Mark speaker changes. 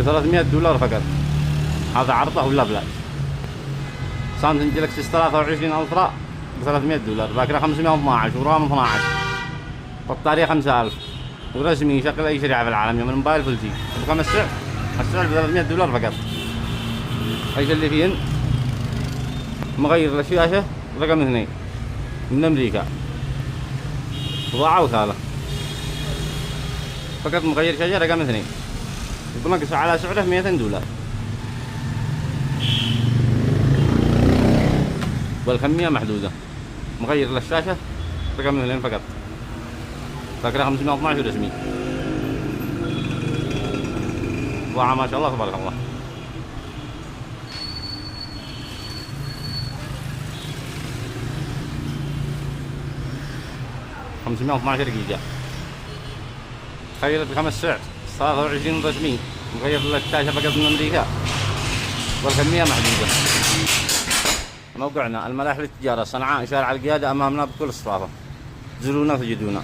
Speaker 1: $300 فقط. هذا عرضه ولا بلاش. سامسونج جلاكسي 23 الترا $300، باكره 512 ورام 12، بطارية 5000 ورسمي، يشغل اي شريحة في العالم من موبايل فل جي. بكم السعر؟ السعر $300 فقط. ايش اللي فيه؟ مغير للشاشة رقم 2 من امريكا، بضاعة وثالة فقط. مغير شاشة رقم 2 بنقص على سعره $200 والكمية محدودة. مغير للشاشة رقم 2 فقط، باكره 512 رسمي، بضاعة ما شاء الله تبارك الله. 512 جيجا. تخيل بكم السعر؟ 23 رسمي، مغير للشاشة فقط من أمريكا والكمية محدودة. موقعنا الملاح للتجارة صنعاء، شارع القيادة، أمامنا بكل الصفافة. زورونا تجدونا.